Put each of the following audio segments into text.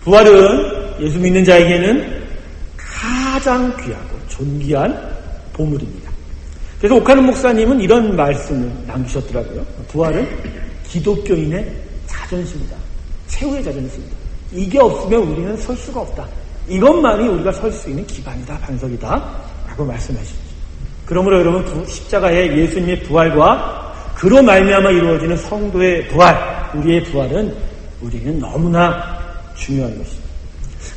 부활은 예수 믿는 자에게는 가장 귀하고 존귀한 보물입니다. 그래서 오카는 목사님은 이런 말씀을 남기셨더라고요. 부활은 기독교인의 자존심이다. 최후의 자존심이다. 이게 없으면 우리는 설 수가 없다. 이것만이 우리가 설 수 있는 기반이다, 반석이다 라고 말씀하셨죠. 그러므로 여러분, 십자가의 예수님의 부활과 그로 말미암아 이루어지는 성도의 부활, 우리의 부활은 우리는 너무나 중요한 것입니다.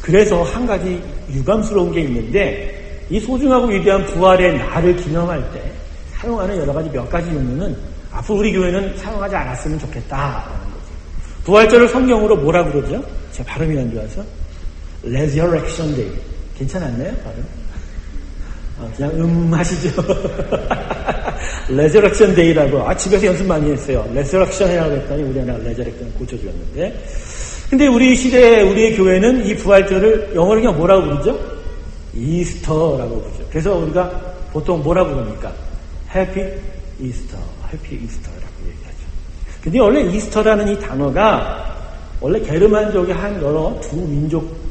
그래서 한 가지 유감스러운 게 있는데, 이 소중하고 위대한 부활의 날을 기념할 때 사용하는 여러 가지 몇 가지 용어는 앞으로 우리 교회는 사용하지 않았으면 좋겠다라는 거죠. 부활절을 성경으로 뭐라 그러죠? 제 발음이 안 좋아서 Resurrection Day. 괜찮았나요? 발음? 그냥 하시죠. Resurrection Day라고. 집에서 연습 많이 했어요. Resurrection 해라고 했더니 우리 하나 Resurrection 고쳐주었는데. 근데 우리 시대에 우리의 교회는 이 부활절을 영어로 그냥 뭐라고 부르죠? 이스터라고 부르죠. 그래서 우리가 보통 뭐라고 부릅니까? Happy Easter, Happy Easter라고 얘기하죠. 근데 원래 이스터라는 이 단어가 원래 게르만족의 한 여러 두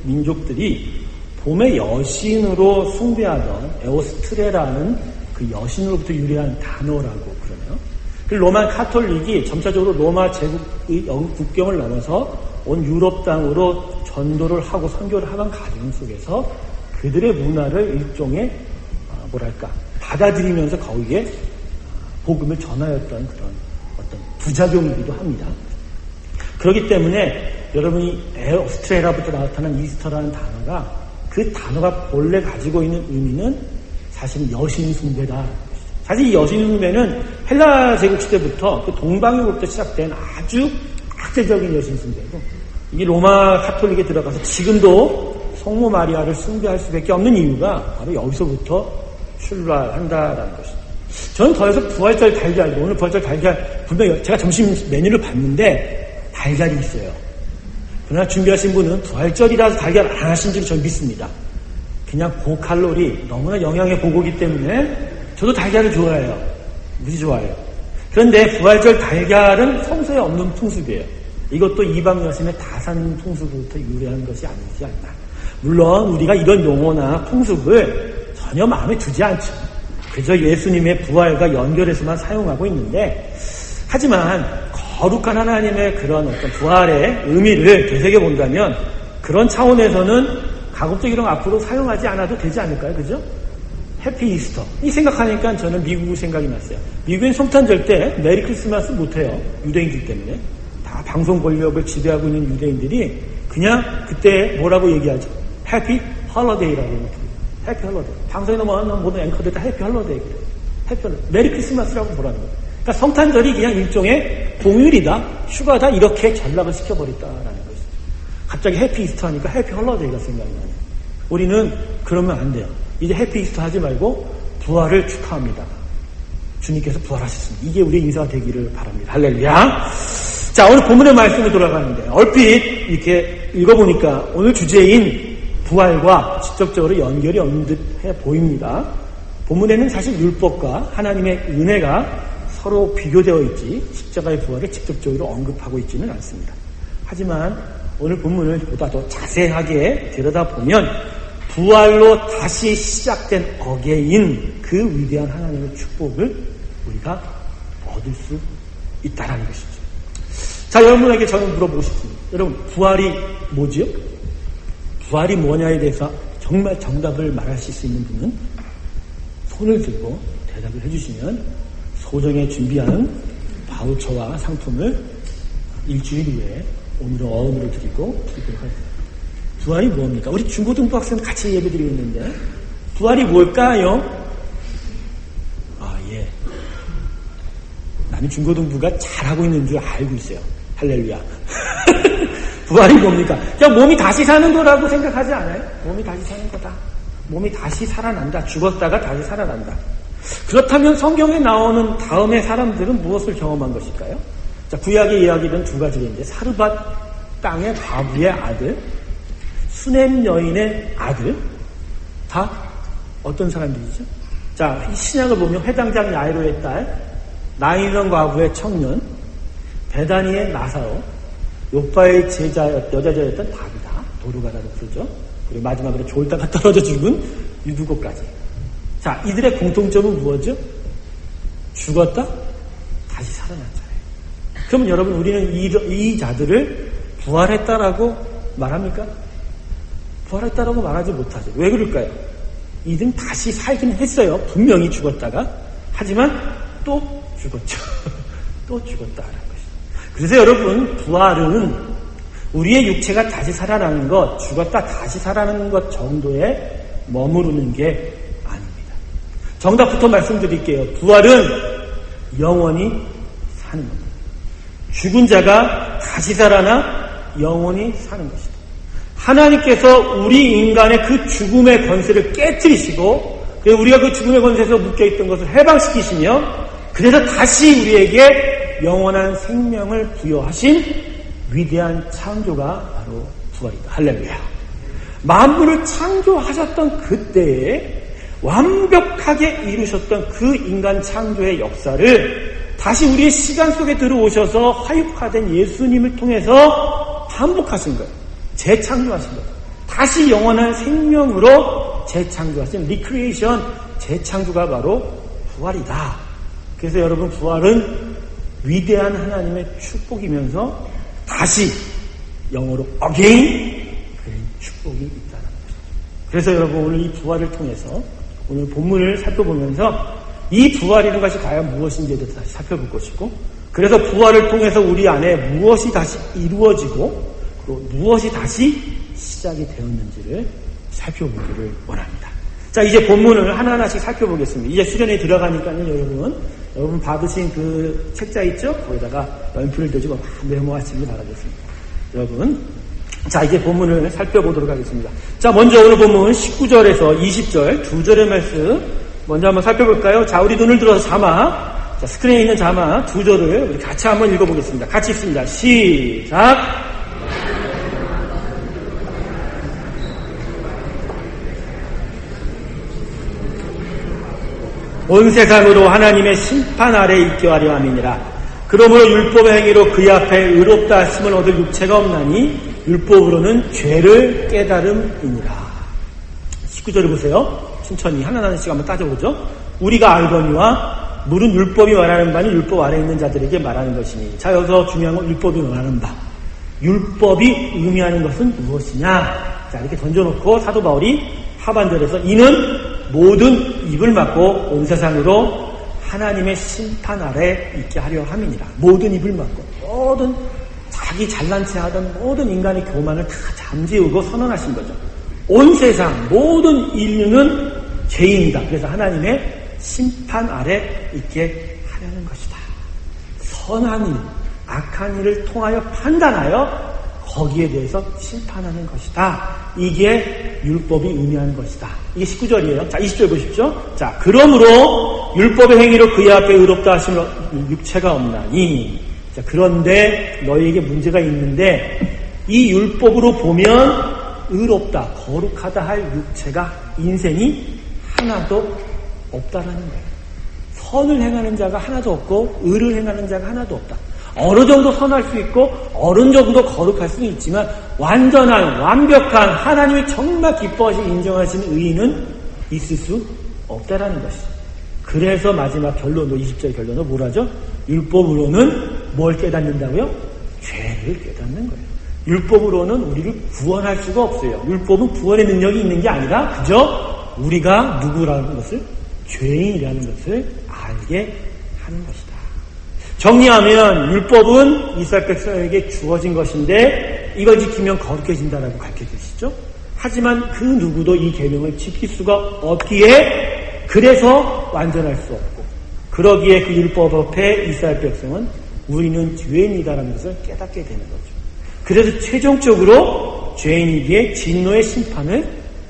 민족들이 봄의 여신으로 숭배하던 에오스트레라는 그 여신으로부터 유래한 단어라고 그러네요. 그 로마 카톨릭이 점차적으로 로마 제국의 국경을 넘어서 온 유럽 땅으로 전도를 하고 선교를 하던 과정 속에서 그들의 문화를 일종의 받아들이면서 거기에 복음을 전하였던 그런 어떤 부작용이기도 합니다. 그렇기 때문에 여러분이 에오스트레라부터 나타난 이스터라는 단어가 그 단어가 본래 가지고 있는 의미는 사실 여신 숭배다. 사실 이 여신 숭배는 헬라 제국 시대부터 그 동방유럽부터 시작된 아주 학대적인 여신 숭배고, 이 로마 카톨릭에 들어가서 지금도 성모 마리아를 숭배할 수밖에 없는 이유가 바로 여기서부터 출발한다라는 것입니다. 저는 더해서 부활절 달걀, 오늘 부활절 달걀, 분명히 제가 점심 메뉴를 봤는데 달걀이 있어요. 그러나 준비하신 분은 부활절이라서 달걀 안 하신 줄 저는 믿습니다. 그냥 고칼로리, 너무나 영양의 보고기 때문에 저도 달걀을 좋아해요. 무지 좋아해요. 그런데 부활절 달걀은 성서에 없는 풍습이에요. 이것도 이방 여신의 다산 풍습부터 유래한 것이 아니지 않나. 물론 우리가 이런 용어나 풍습을 전혀 마음에 두지 않죠. 그저 예수님의 부활과 연결해서만 사용하고 있는데, 하지만 거룩한 하나님의 그런 어떤 부활의 의미를 되새겨본다면 그런 차원에서는 가급적 이런 앞으로 사용하지 않아도 되지 않을까요? 그죠? 해피 이스터. 이 생각하니까 저는 미국 생각이 났어요. 미국엔 성탄절 때 메리 크리스마스 못해요. 유대인들 때문에. 다 방송 권력을 지배하고 있는 유대인들이 그냥 그때 뭐라고 얘기하죠? 해피 헐러데이라고 얘기해요. 해피 헐러데이. 방송에 넘어가는 모든 앵커들 다 해피 헐러데이. 해피 헐러데이. 메리 크리스마스라고 뭐라는 거예요. 그러니까 성탄절이 그냥 일종의 공휴일이다, 휴가다, 이렇게 전락을 시켜버렸다라는 것이죠. 갑자기 해피 이스터 하니까 해피 헐러데이가 생각이 나요. 우리는 그러면 안 돼요. 이제 해피 이스터 하지 말고 부활을 축하합니다. 주님께서 부활하셨습니다. 이게 우리의 인사가 되기를 바랍니다. 할렐루야. 자, 오늘 본문의 말씀에 돌아가는데 얼핏 이렇게 읽어보니까 오늘 주제인 부활과 직접적으로 연결이 없는 듯 해 보입니다. 본문에는 사실 율법과 하나님의 은혜가 서로 비교되어 있지 십자가의 부활을 직접적으로 언급하고 있지는 않습니다. 하지만 오늘 본문을 보다 더 자세하게 들여다보면 부활로 다시 시작된 어게인 그 위대한 하나님의 축복을 우리가 얻을 수 있다는 것이죠. 자, 여러분에게 저는 물어보고 싶습니다. 여러분, 부활이 뭐지요? 부활이 뭐냐에 대해서 정말 정답을 말하실 수 있는 분은 손을 들고 대답을 해주시면 소정에 준비한 바우처와 상품을 일주일 후에 오늘은 어음으로 드리도록 하겠습니다. 부활이 뭡니까? 우리 중고등부 학생 같이 예배드리고 있는데 부활이 뭘까요? 예. 나는 중고등부가 잘하고 있는 줄 알고 있어요. 할렐루야. 부활이 뭡니까? 그냥 몸이 다시 사는 거라고 생각하지 않아요? 몸이 다시 사는 거다. 몸이 다시 살아난다. 죽었다가 다시 살아난다. 그렇다면 성경에 나오는 다음의 사람들은 무엇을 경험한 것일까요? 자, 구약의 이야기는 두 가지가 있는데 사르밧 땅의 과부의 아들, 수넴 여인의 아들, 다 어떤 사람들이죠? 자, 이 신약을 보면 회당장 야이로의 딸, 나인선 과부의 청년, 베다니의 나사로, 요빠의 여자였던 다비다, 도르가라고 부르죠. 그리고 마지막으로 졸다가 떨어져 죽은 유두고까지. 자, 이들의 공통점은 무엇이죠? 죽었다 다시 살아났잖아요. 그러면 여러분, 우리는 이 자들을 부활했다라고 말합니까? 부활했다라고 말하지 못하죠. 왜 그럴까요? 이들은 다시 살긴 했어요. 분명히 죽었다가. 하지만 또 죽었죠. 또 죽었다라는 것이죠. 그래서 여러분, 부활은 우리의 육체가 다시 살아나는 것, 죽었다 다시 살아나는 것 정도에 머무르는 게 아닙니다. 정답부터 말씀드릴게요. 부활은 영원히 사는 겁니다. 죽은 자가 다시 살아나 영원히 사는 것이다. 하나님께서 우리 인간의 그 죽음의 권세를 깨뜨리시고, 우리가 그 죽음의 권세에서 묶여있던 것을 해방시키시며, 그래서 다시 우리에게 영원한 생명을 부여하신 위대한 창조가 바로 부활이다. 할렐루야. 만물을 창조하셨던 그때에 완벽하게 이루셨던 그 인간 창조의 역사를 다시 우리의 시간 속에 들어오셔서 화육화된 예수님을 통해서 반복하신 거예요. 재창조하신 거예요. 다시 영원한 생명으로 재창조하신 리크리에이션, 재창조가 바로 부활이다. 그래서 여러분, 부활은 위대한 하나님의 축복이면서 다시 영어로 again 그런 축복이 있다는 거죠. 그래서 여러분, 오늘 이 부활을 통해서 오늘 본문을 살펴보면서 이 부활이라는 것이 과연 무엇인지에 대해서 다시 살펴볼 것이고, 그래서 부활을 통해서 우리 안에 무엇이 다시 이루어지고 또 무엇이 다시 시작이 되었는지를 살펴보기를 원합니다. 자, 이제 본문을 하나하나씩 살펴보겠습니다. 이제 수련회에 들어가니까요, 여러분 받으신 그 책자 있죠? 거기다가 연필을 대주고 메모하시길 바라겠습니다. 여러분, 자, 이제 본문을 살펴보도록 하겠습니다. 자, 먼저 오늘 본문 19절에서 20절 두 절의 말씀 먼저 한번 살펴볼까요? 자, 우리 눈을 들어서 자막, 자, 스크린에 있는 자막 두 절을 우리 같이 한번 읽어보겠습니다. 같이 읽습니다. 시작! 온 세상으로 하나님의 심판 아래 있게 하려 함이니라. 그러므로 율법의 행위로 그의 앞에 의롭다 하심을 얻을 육체가 없나니 율법으로는 죄를 깨달음이니라. 19절을 보세요. 천천히 하나하나씩 한번 따져보죠. 우리가 알거니와 물은 율법이 말하는 바니 율법 아래 있는 자들에게 말하는 것이니. 자, 여기서 중요한 건 율법이 말하는 바. 율법이 의미하는 것은 무엇이냐? 자, 이렇게 던져놓고 사도 바울이 하반절에서 이는 모든 입을 막고 온 세상으로 하나님의 심판 아래 있게 하려 함이니라. 모든 입을 막고, 모든 자기 잘난 체 하던 모든 인간의 교만을 다 잠재우고 선언하신 거죠. 온 세상 모든 인류는 죄인이다. 그래서 하나님의 심판 아래 있게 하려는 것이다. 선한 일, 악한 일을 통하여 판단하여 거기에 대해서 심판하는 것이다. 이게 율법이 의미하는 것이다. 이게 19절이에요. 자, 20절 보십시오. 자, 그러므로 율법의 행위로 그의 앞에 의롭다 하시면 육체가 없나니. 자, 그런데 너희에게 문제가 있는데 이 율법으로 보면 의롭다, 거룩하다 할 육체가, 인생이 하나도 없다라는 거예요. 선을 행하는 자가 하나도 없고 의를 행하는 자가 하나도 없다. 어느 정도 선할 수 있고 어느 정도 거룩할 수는 있지만 완전한, 완벽한, 하나님이 정말 기뻐하시고 인정하시는 의인은 있을 수 없다라는 것이죠. 그래서 마지막 결론도, 20절 결론도 뭐라죠? 율법으로는 뭘 깨닫는다고요? 죄를 깨닫는 거예요. 율법으로는 우리를 구원할 수가 없어요. 율법은 구원의 능력이 있는 게 아니라 그저 우리가 누구라는 것을, 죄인이라는 것을 알게 하는 것이다. 정리하면 율법은 이스라엘 백성에게 주어진 것인데 이걸 지키면 거룩해진다라고 가르쳐주시죠. 하지만 그 누구도 이 계명을 지킬 수가 없기에, 그래서 완전할 수 없고, 그러기에 그 율법 앞에 이스라엘 백성은 우리는 죄인이다라는 것을 깨닫게 되는 거죠. 그래서 최종적으로 죄인이기에 진노의 심판을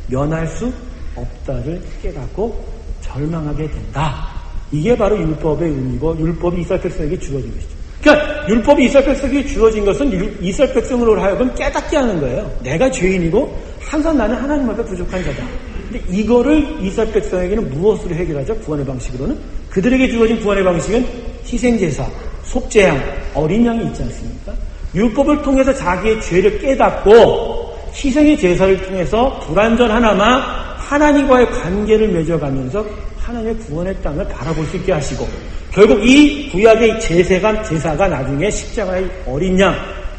면할 수 없다를 깨닫고 절망하게 된다. 이게 바로 율법의 의미고 율법이 이스라엘 백성에게 주어진 것이죠. 그러니까 율법이 이스라엘 백성에게 주어진 것은 이스라엘 백성으로 하여금 깨닫게 하는 거예요. 내가 죄인이고 항상 나는 하나님 앞에 부족한 자다. 근데 이거를 이스라엘 백성에게는 무엇으로 해결하죠? 구원의 방식으로는? 그들에게 주어진 구원의 방식은 희생제사, 속죄양, 어린 양이 있지 않습니까? 율법을 통해서 자기의 죄를 깨닫고 희생의 제사를 통해서 불완전 하나만 하나님과의 관계를 맺어가면서 하나님의 구원의 땅을 바라볼 수 있게 하시고, 결국 이 구약의 제사가 나중에 십자가의 어린 양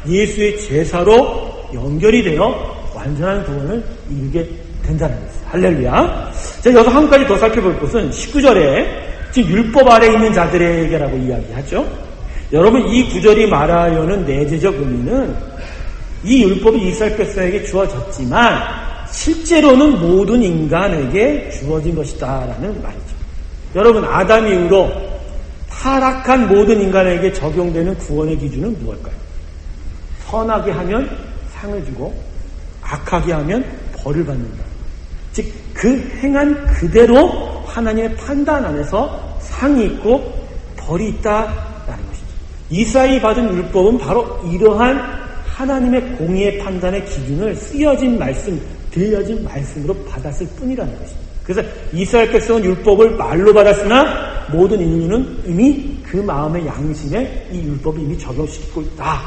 예수의 제사로 연결이 되어 완전한 구원을 이루게 된다는 것이죠. 할렐루야. 자, 여기서 한 가지 더 살펴볼 것은 19절에 지금 율법 아래 있는 자들에게라고 이야기하죠. 여러분, 이 구절이 말하려는 내재적 의미는 이 율법이 이스라엘 백성에게 주어졌지만 실제로는 모든 인간에게 주어진 것이다라는 말이죠. 여러분, 아담 이후로 타락한 모든 인간에게 적용되는 구원의 기준은 무엇일까요? 선하게 하면 상을 주고 악하게 하면 벌을 받는다. 즉, 그 행한 그대로 하나님의 판단 안에서 상이 있고 벌이 있다라는 것이죠. 이스라엘이 받은 율법은 바로 이러한 하나님의 공의의 판단의 기준을 쓰여진 말씀, 들려진 말씀으로 받았을 뿐이라는 것입니다. 그래서 이스라엘 백성은 율법을 말로 받았으나 모든 인류는 이미 그 마음의 양심에 이 율법을 이미 적용시키고 있다.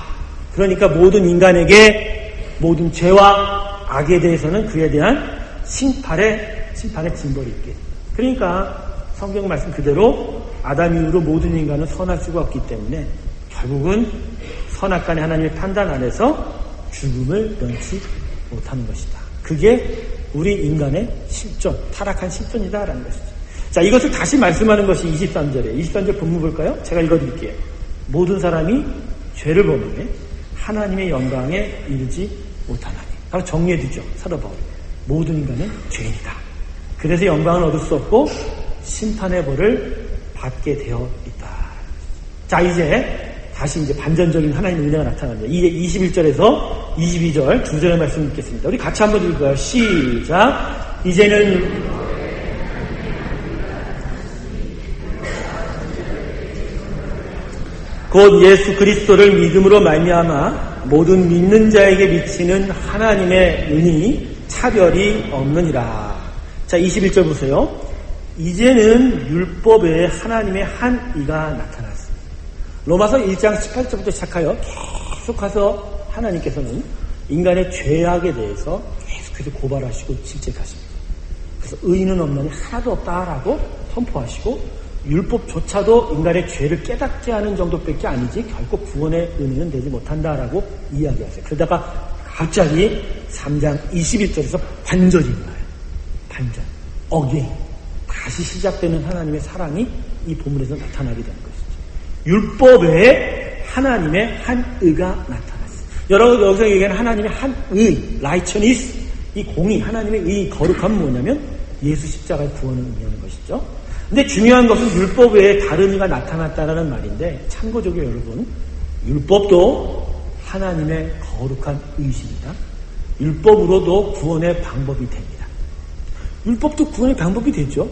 그러니까 모든 인간에게 모든 죄와 악에 대해서는 그에 대한 심판의 징벌이 있게. 그러니까 성경 말씀 그대로 아담 이후로 모든 인간은 선할 수가 없기 때문에 결국은 선악간의 하나님의 판단 안에서 죽음을 면치 못하는 것이다. 그게 우리 인간의 실존, 타락한 실존이다라는 것이죠. 자, 이것을 다시 말씀하는 것이 23절에 23절 본문 볼까요? 제가 읽어드릴게요. 모든 사람이 죄를 범하며 하나님의 영광에 이르지 못하나니. 바로 정리해두죠. 사도 바울. 모든 인간은 죄인이다. 그래서 영광을 얻을 수 없고 심판의 벌을 받게 되어 있다. 자, 이제 다시 이제 반전적인 하나님의 은혜가 나타납니다. 이제 21절에서 22절 두 절의 말씀 읽겠습니다. 우리 같이 한번 읽어요. 시작. 이제는 곧 예수 그리스도를 믿음으로 말미암아 모든 믿는 자에게 미치는 하나님의 은이 차별이 없느니라. 자, 21절 보세요. 이제는 율법에 하나님의 한 의가 나타났습니다. 로마서 1장 18절부터 시작하여 계속 가서 하나님께서는 인간의 죄악에 대해서 계속해서 고발하시고 질책하십니다. 그래서 의인은 없느니 하나도 없다라고 선포하시고 율법조차도 인간의 죄를 깨닫게 하는 정도밖에 아니지 결코 구원의 의미는 되지 못한다라고 이야기하세요. 그러다가 갑자기 3장 21절에서 반전이 나요. 반전. 어게인. 다시 시작되는 하나님의 사랑이 이 본문에서 나타나게 되는 것이죠. 율법 외에 하나님의 한 의가 나타났어요. 여러분, 여기서 얘기하는 하나님의 한 의, 라이처니스, 이 공의, 하나님의 의, 거룩함은 뭐냐면 예수 십자가의 구원을 의미하는 것이죠. 근데 중요한 것은 율법 외에 다른 의가 나타났다는 말인데, 참고적으로 여러분, 율법도 하나님의 거룩한 의십니다. 율법으로도 구원의 방법이 됩니다. 율법도 구원의 방법이 되죠.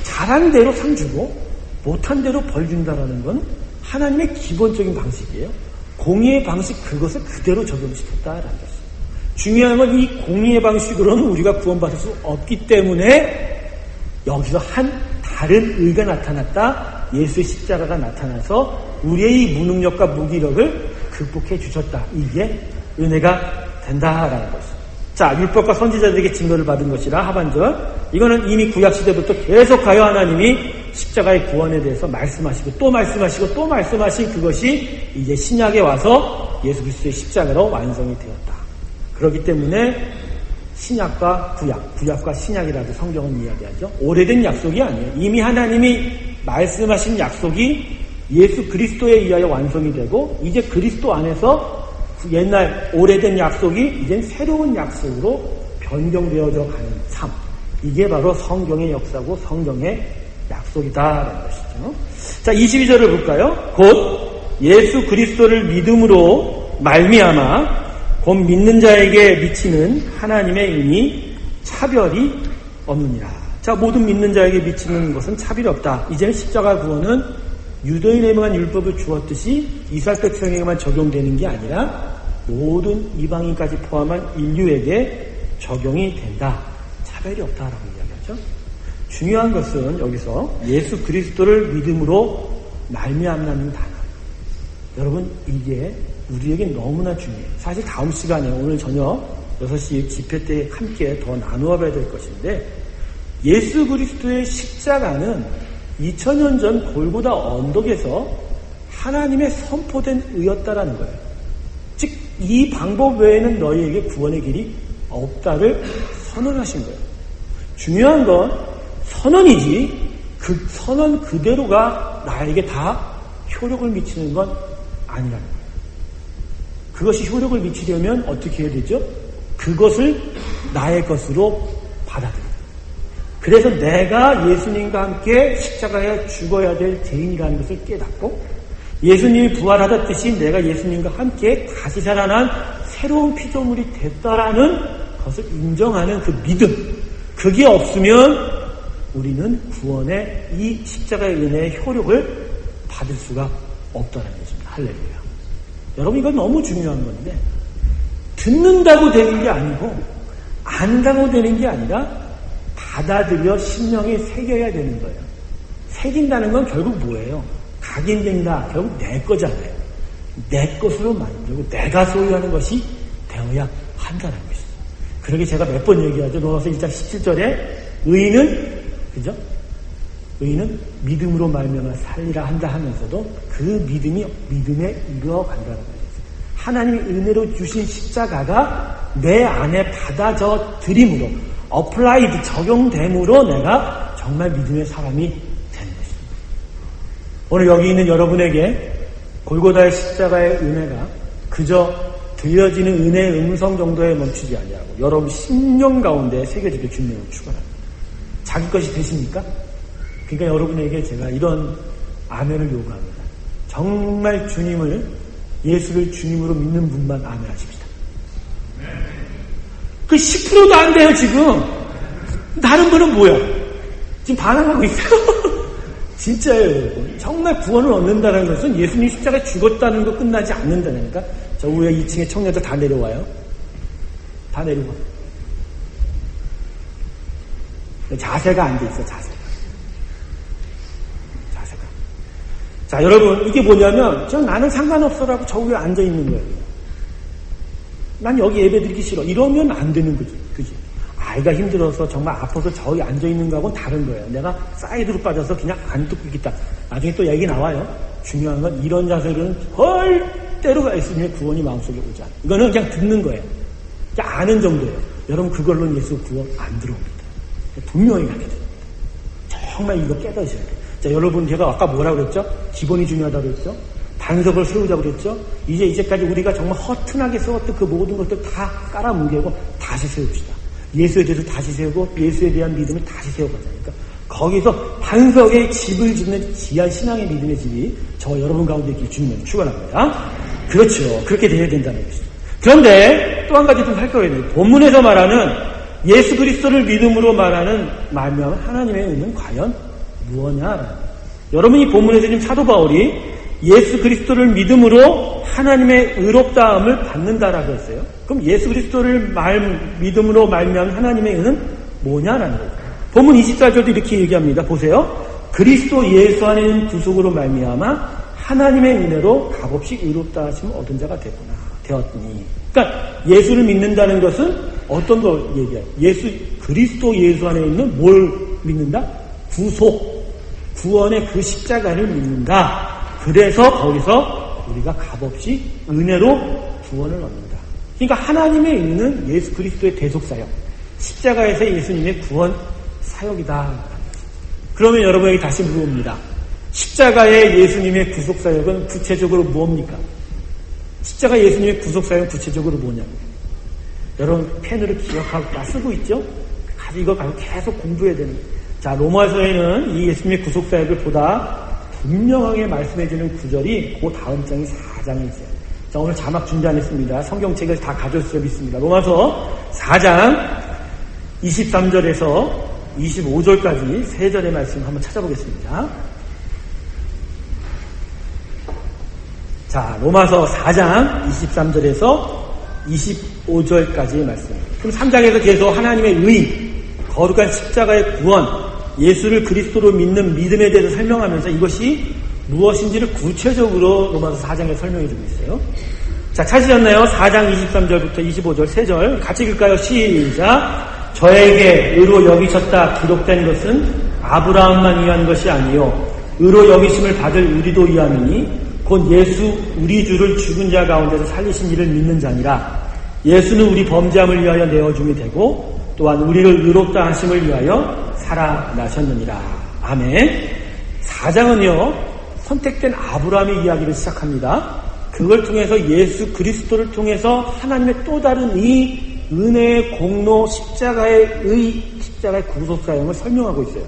잘한 대로 상 주고 못한 대로 벌 준다라는 건 하나님의 기본적인 방식이에요. 공의의 방식, 그것을 그대로 적용시켰다라는 것이죠. 중요한 건 이 공의의 방식으로는 우리가 구원받을 수 없기 때문에 여기서 한 다른 의가 나타났다. 예수의 십자가가 나타나서 우리의 이 무능력과 무기력을 극복해 주셨다. 이게 은혜가 된다라는 것이죠. 자, 율법과 선지자들에게 증거를 받은 것이라 하반절. 이거는 이미 구약시대부터 계속하여 하나님이 십자가의 구원에 대해서 말씀하시고 또 말씀하시고 또 말씀하신 그것이 이제 신약에 와서 예수 그리스도의 십자가로 완성이 되었다. 그렇기 때문에 신약과 구약과 신약이라고 성경은 이야기하죠. 오래된 약속이 아니에요. 이미 하나님이 말씀하신 약속이 예수 그리스도에 의하여 완성이 되고 이제 그리스도 안에서 옛날 오래된 약속이 이젠 새로운 약속으로 변경되어져 가는 삶. 이게 바로 성경의 역사고 성경의 약속이다라는 것이죠. 자, 22절을 볼까요? 곧 예수 그리스도를 믿음으로 말미암아 곧 믿는 자에게 미치는 하나님의 은이 차별이 없느니라. 자, 모든 믿는 자에게 미치는 것은 차별이 없다. 이제는 십자가 구원은 유대인에게만 율법을 주었듯이 이스라엘 백성에게만 적용되는 게 아니라 모든 이방인까지 포함한 인류에게 적용이 된다. 차별이 없다라고 이야기하죠. 중요한 것은 여기서 예수 그리스도를 믿음으로 말미암는 단어. 여러분, 이게 우리에게 너무나 중요해요. 사실 다음 시간에 오늘 저녁 6시 집회 때 함께 더 나누어 봐야 될 것인데, 예수 그리스도의 십자가는 2000년 전 골고다 언덕에서 하나님의 선포된 의였다라는 거예요. 즉, 이 방법 외에는 너희에게 구원의 길이 없다를 선언하신 거예요. 중요한 건 선언이지, 그 선언 그대로가 나에게 다 효력을 미치는 건 아니라는 거예요. 그것이 효력을 미치려면 어떻게 해야 되죠? 그것을 나의 것으로 받아들여요. 그래서 내가 예수님과 함께 십자가에 죽어야 될 죄인이라는 것을 깨닫고, 예수님이 부활하셨듯이 내가 예수님과 함께 다시 살아난 새로운 피조물이 됐다라는 것을 인정하는 그 믿음, 그게 없으면 우리는 구원의 이 십자가의 은혜의 효력을 받을 수가 없다는 것입니다. 할렐루야. 여러분, 이건 너무 중요한 건데, 듣는다고 되는 게 아니고 안다고 되는 게 아니라 받아들여 심령에 새겨야 되는 거예요. 새긴다는 건 결국 뭐예요? 각인된다. 결국 내 거잖아요. 내 것으로 만들고 내가 소유하는 것이 되어야 한다는 것이죠. 그러게 제가 몇 번 얘기하죠. 로마서 1장 17절에 의인은, 그죠? 의인은 믿음으로 말미암아 살리라 한다 하면서도 그 믿음이 믿음에 이루어간다는 거예요. 하나님이 은혜로 주신 십자가가 내 안에 받아져 들임으로, 어플라이드, 적용됨으로 내가 정말 믿음의 사람이 되는 것입니다. 오늘 여기 있는 여러분에게 골고다의 십자가의 은혜가 그저 들려지는 은혜의 음성 정도에 멈추지 아니하고 여러분 심령 가운데 새겨지게 주님을 축원합니다. 자기 것이 되십니까? 그러니까 여러분에게 제가 이런 아멘을 요구합니다. 정말 주님을, 예수를 주님으로 믿는 분만 아멘하십시다. 그 10%도 안 돼요, 지금. 다른 분은 뭐야? 지금 반항하고 있어요. 진짜예요, 여러분. 정말 구원을 얻는다는 것은 예수님 십자가에 죽었다는 거 끝나지 않는다니까. 저 위에 2층에 청년들 다 내려와요. 다 내려와. 자세가 안 돼 있어, 자세가. 자, 여러분, 이게 뭐냐면, 나는 상관없어라고 저 위에 앉아 있는 거예요. 난 여기 예배 드리기 싫어. 이러면 안 되는 거지. 그지? 아이가 힘들어서 정말 아파서 저기 앉아 있는 거하고는 다른 거예요. 내가 사이드로 빠져서 그냥 안 듣고 있겠다. 나중에 또 얘기 나와요. 중요한 건 이런 자세로는 절대로 예수님의 구원이 마음속에 오지 않아요. 이거는 그냥 듣는 거예요. 그냥 아는 정도예요. 여러분, 그걸로는 예수 구원 안 들어옵니다. 분명히 가게 됩니다. 정말 이거 깨닫으셔야 돼요. 자, 여러분, 제가 아까 뭐라고 그랬죠? 기본이 중요하다고 그랬죠? 반석을 세우자고 그랬죠? 이제까지 우리가 정말 허튼하게 세웠던 그 모든 것들 다 깔아뭉개고 다시 세웁시다. 예수에 대해서 다시 세우고 예수에 대한 믿음을 다시 세워가자니까. 거기서 반석의 집을 짓는 지한 신앙의 믿음의 집이 저 여러분 가운데 있길 주님을 축원합니다. 그렇죠. 그렇게 돼야 된다는 것이죠. 그런데 또 한 가지 좀 살펴야 돼요. 본문에서 말하는 예수 그리스도를 믿음으로 말하는 말미암은 하나님의 은혜는 과연 무엇냐? 여러분, 이 본문에서 지금 사도 바울이 예수 그리스도를 믿음으로 하나님의 의롭다함을 받는다라고 했어요. 그럼 예수 그리스도를 믿음으로 말미암은 하나님의 은혜는 뭐냐라는 거예요. 본문 24절도 이렇게 얘기합니다. 보세요. 그리스도 예수 안에 있는 구속으로 말미암아 하나님의 은혜로 값없이 의롭다 하심을 얻은 자가 되었더니. 그러니까 예수를 믿는다는 것은 어떤 걸 얘기해요? 그리스도 예수 안에 있는 뭘 믿는다? 구원의 그 십자가를 믿는다. 그래서 거기서 우리가 값없이 은혜로 구원을 얻는다. 그러니까 하나님의 있는 예수 그리스도의 대속사역, 십자가에서 예수님의 구원 사역이다. 그러면 여러분에게 다시 물어봅니다. 십자가의 예수님의 구속사역은 구체적으로 뭡니까? 십자가 예수님의 구속사역은 구체적으로 뭐냐고요. 여러분, 펜으로 기억하고 다 쓰고 있죠? 이거 가지고 계속 공부해야 되는 거예요. 자, 로마서에는 이 예수님의 구속사역을 보다 분명하게 말씀해주는 구절이 그 다음 장이 4장에 있어요. 자, 오늘 자막 준비 안 했습니다. 성경책을 다 가져오실 수 있습니다. 로마서 4장 23절에서 25절까지 세 절의 말씀을 한번 찾아보겠습니다. 자, 로마서 4장 23절에서 25절까지의 말씀. 그럼 3장에서 계속 하나님의 의, 거룩한 십자가의 구원, 예수를 그리스도로 믿는 믿음에 대해서 설명하면서 이것이 무엇인지를 구체적으로 로마서 4장에 설명해 주고 있어요. 자, 찾으셨나요? 4장 23절부터 25절 3절 같이 읽을까요? 시작. 저에게 의로 여기셨다 기록된 것은 아브라함만 위한 것이 아니요 의로 여기심을 받을 우리도 위함이니 곧 예수 우리 주를 죽은 자 가운데서 살리신 이를 믿는 자니라. 예수는 우리 범죄함을 위하여 내어줌이 되고 또한 우리를 의롭다 하심을 위하여 살아나셨느니라. 아멘. 4장은요 선택된 아브라함의 이야기를 시작합니다. 그걸 통해서 예수 그리스도를 통해서 하나님의 또 다른 이 은혜의 공로 십자가의 구속사역을 설명하고 있어요.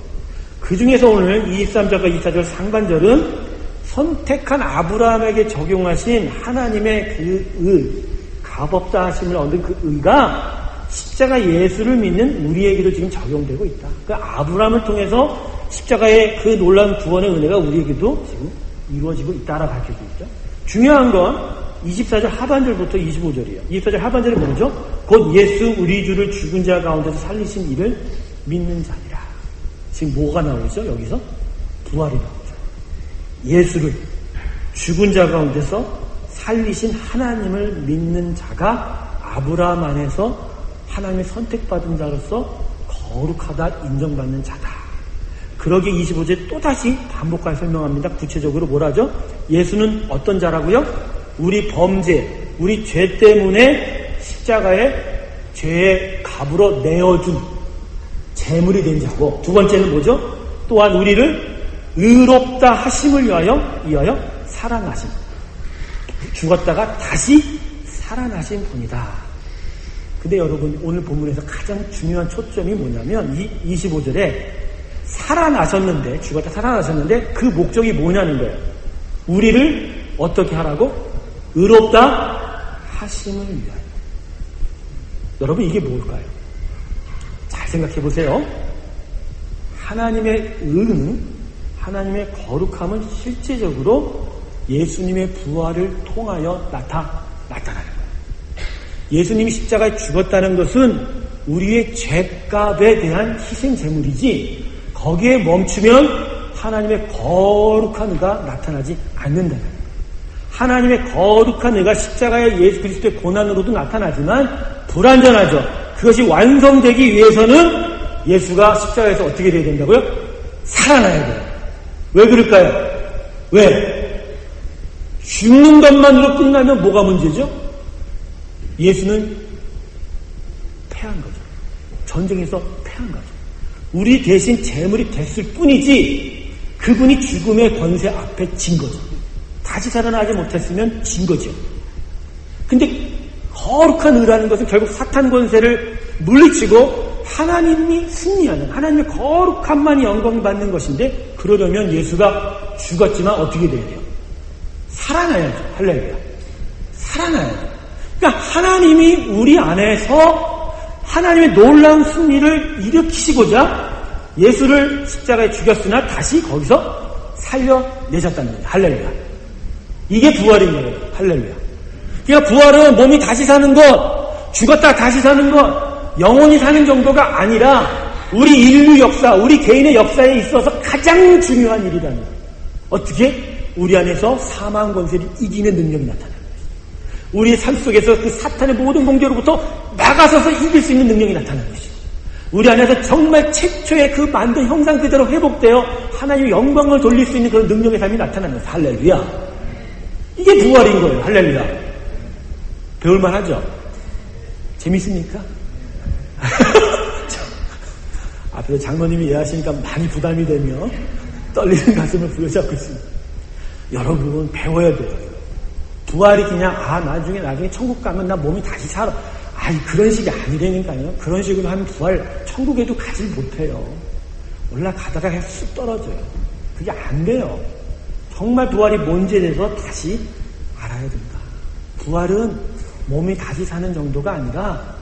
그 중에서 오늘 23절과 24절 상반절은 선택한 아브라함에게 적용하신 하나님의 그 값없다 하심을 얻은 그 의가 십자가 예수를 믿는 우리에게도 지금 적용되고 있다. 그러니까 아브라함을 통해서 십자가의 그 놀라운 구원의 은혜가 우리에게도 지금 이루어지고 있다라 밝혀지고 있죠. 중요한 건 24절 하반절부터 25절이에요. 24절 하반절이 뭐죠? 곧 예수 우리 주를 죽은 자 가운데서 살리신 이를 믿는 자니라. 지금 뭐가 나오죠? 여기서 부활이 나오죠. 예수를 죽은 자 가운데서 살리신 하나님을 믿는 자가 아브라함 안에서 하나님의 선택받은 자로서 거룩하다 인정받는 자다. 그러기에 25절에 또다시 반복하여 설명합니다. 구체적으로 뭐라죠? 예수는 어떤 자라고요? 우리 범죄, 우리 죄 때문에 십자가에 죄의 값으로 내어준 제물이 된 자고, 두 번째는 뭐죠? 또한 우리를 의롭다 하심을 위하여 살아나신, 죽었다가 다시 살아나신 분이다. 근데 여러분 오늘 본문에서 가장 중요한 초점이 뭐냐면 이 25절에 살아나셨는데, 죽었다 살아나셨는데 그 목적이 뭐냐는 거예요. 우리를 어떻게 하라고? 의롭다 하심을 위하여. 여러분 이게 뭘까요? 잘 생각해 보세요. 하나님의 의는, 하나님의 거룩함은 실제적으로 예수님의 부활을 통하여 나타나는 거예요. 예수님이 십자가에 죽었다는 것은 우리의 죄값에 대한 희생 제물이지, 거기에 멈추면 하나님의 거룩한 의가 나타나지 않는다는 거예요. 하나님의 거룩한 의가 십자가의 예수 그리스도의 고난으로도 나타나지만 불완전하죠. 그것이 완성되기 위해서는 예수가 십자가에서 어떻게 돼야 된다고요? 살아나야 돼요. 왜 그럴까요? 왜? 죽는 것만으로 끝나면 뭐가 문제죠? 예수는 패한 거죠. 전쟁에서 패한 거죠. 우리 대신 제물이 됐을 뿐이지 그분이 죽음의 권세 앞에 진 거죠. 다시 살아나지 못했으면 진 거죠. 근데 거룩한 의라는 것은 결국 사탄 권세를 물리치고 하나님이 승리하는, 하나님의 거룩함만이 영광받는 것인데, 그러려면 예수가 죽었지만 어떻게 돼야 돼요? 살아나야죠. 할렐루야. 살아나야죠. 그러니까 하나님이 우리 안에서 하나님의 놀라운 승리를 일으키시고자 예수를 십자가에 죽였으나 다시 거기서 살려내셨다는 거예요. 할렐루야. 이게 부활인 거예요. 할렐루야. 그러니까 부활은 몸이 다시 사는 것, 죽었다 다시 사는 것, 영원히 사는 정도가 아니라 우리 인류 역사, 우리 개인의 역사에 있어서 가장 중요한 일이라는 거예요. 어떻게? 우리 안에서 사망 권세를 이기는 능력이 나타나는 거예요. 우리의 삶 속에서 그 사탄의 모든 공격으로부터 나가서서 이길 수 있는 능력이 나타나는 것이죠. 우리 안에서 정말 최초의 그 만든 형상 그대로 회복되어 하나님의 영광을 돌릴 수 있는 그런 능력의 삶이 나타나는 거예요. 할렐루야. 이게 부활인 거예요. 할렐루야. 배울만 하죠? 재밌습니까? 앞에서 장로님이 이해하시니까 많이 부담이 되며 떨리는 가슴을 부여잡고 있습니다. 여러분 배워야 돼요. 부활이 그냥 나중에 천국 가면 나 몸이 다시 살아. 그런 식이 아니라니까요. 그런 식으로 하면 부활 천국에도 가질 못해요. 올라가다가 그냥 쑥 떨어져요. 그게 안 돼요. 정말 부활이 뭔지에 대해서 다시 알아야 된다. 부활은 몸이 다시 사는 정도가 아니라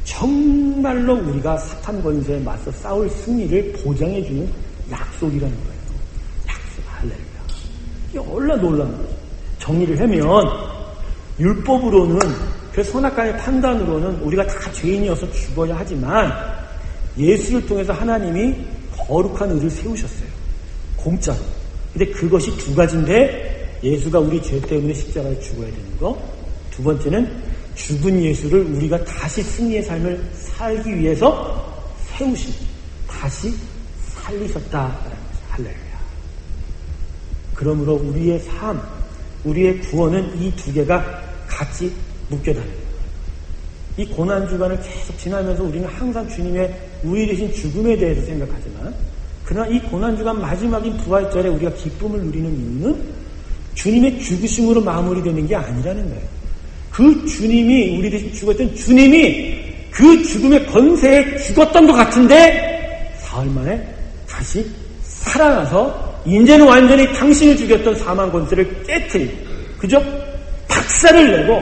정말로 우리가 사탄 권세에 맞서 싸울 승리를 보장해주는 약속이라는 거예요. 약속. 할렐루야. 이게 얼마나 놀라운 거죠. 정리를 하면 율법으로는, 그 선악간의 판단으로는 우리가 다 죄인이어서 죽어야 하지만 예수를 통해서 하나님이 거룩한 의를 세우셨어요. 공짜로. 근데 그것이 두 가지인데, 예수가 우리 죄 때문에 십자가에 죽어야 되는 거. 두 번째는 죽은 예수를 우리가 다시 승리의 삶을 살기 위해서 세우신, 다시 살리셨다라는 거죠. 할렐루야. 그러므로 우리의 삶, 우리의 구원은 이 두 개가 같이 묶여다니는 거예요. 이 고난주간을 계속 지나면서 우리는 항상 주님의 우리 대신 죽음에 대해서 생각하지만, 그러나 이 고난주간 마지막인 부활절에 우리가 기쁨을 누리는 이유는 주님의 죽으심으로 마무리되는 게 아니라는 거예요. 그 주님이, 우리 대신 죽었던 주님이 그 죽음의 권세에 죽었던 것 같은데 사흘 만에 다시 살아나서 이제는 완전히 당신을 죽였던 사망 권세를 깨트리고, 그죠? 박살을 내고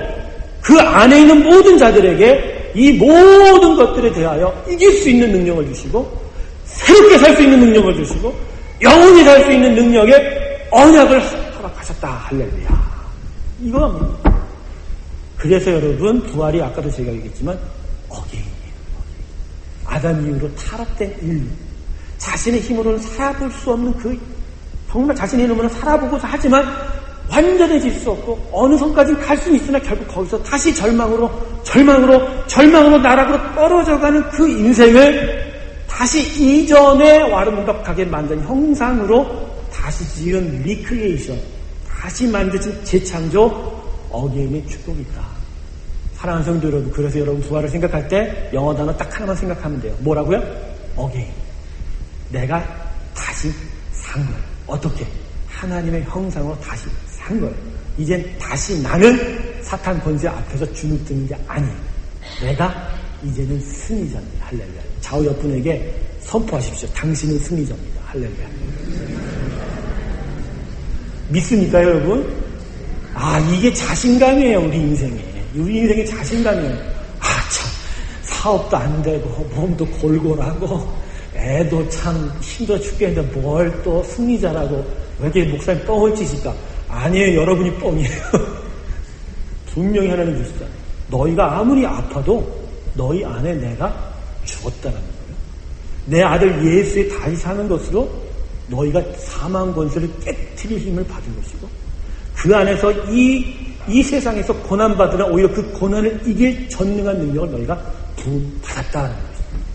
그 안에 있는 모든 자들에게 이 모든 것들에 대하여 이길 수 있는 능력을 주시고, 새롭게 살 수 있는 능력을 주시고, 영원히 살 수 있는 능력의 언약을 허락하셨다. 할렐루야. 이겁니다. 그래서 여러분, 부활이 아까도 제가 얘기했지만 어게인이에요. 아담 이후로 타락된 인류, 자신의 힘으로는 살아볼 수 없는 정말 자신의 힘으로는 살아보고서 하지만 완전해질 수 없고 어느 선까지는 갈 수는 있으나 결국 거기서 다시 절망으로 나락으로 떨어져가는 그 인생을 다시 이전에 아름답하게 만든 형상으로 다시 지은 리크리에이션, 다시 만드신 재창조, 어게인의 축복이 있다. 사랑하는 성도 여러분, 그래서 여러분 부활을 생각할 때 영어 단어 딱 하나만 생각하면 돼요. 뭐라고요? 어게인. 내가 다시 산 거예요. 어떻게? 하나님의 형상으로 다시 산 거예요. 이젠 다시 나는 사탄 권세 앞에서 주눅드는 게 아니에요. 내가 이제는 승리자입니다. 할렐루야. 좌우 옆분에게 선포하십시오. 당신은 승리자입니다. 할렐루야. 믿습니까, 여러분? 이게 자신감이에요, 우리 인생에. 우리 인생의 자신감이에요. 참, 사업도 안 되고, 몸도 골골하고, 애도 참 힘들어 죽겠는데 뭘 또 승리자라고, 왜 이렇게 목사님 뻥을 치실까? 아니에요, 여러분이 뻥이에요. 분명히 하나님 주시잖아요. 너희가 아무리 아파도 너희 안에 내가 죽었다는 거예요. 내 아들 예수의 다시 사는 것으로 너희가 사망 권세를 깨트릴 힘을 받은 것이고, 그 안에서 이 세상에서 고난받으나 오히려 그 고난을 이길 전능한 능력을 너희가 부받았다는 것입니다.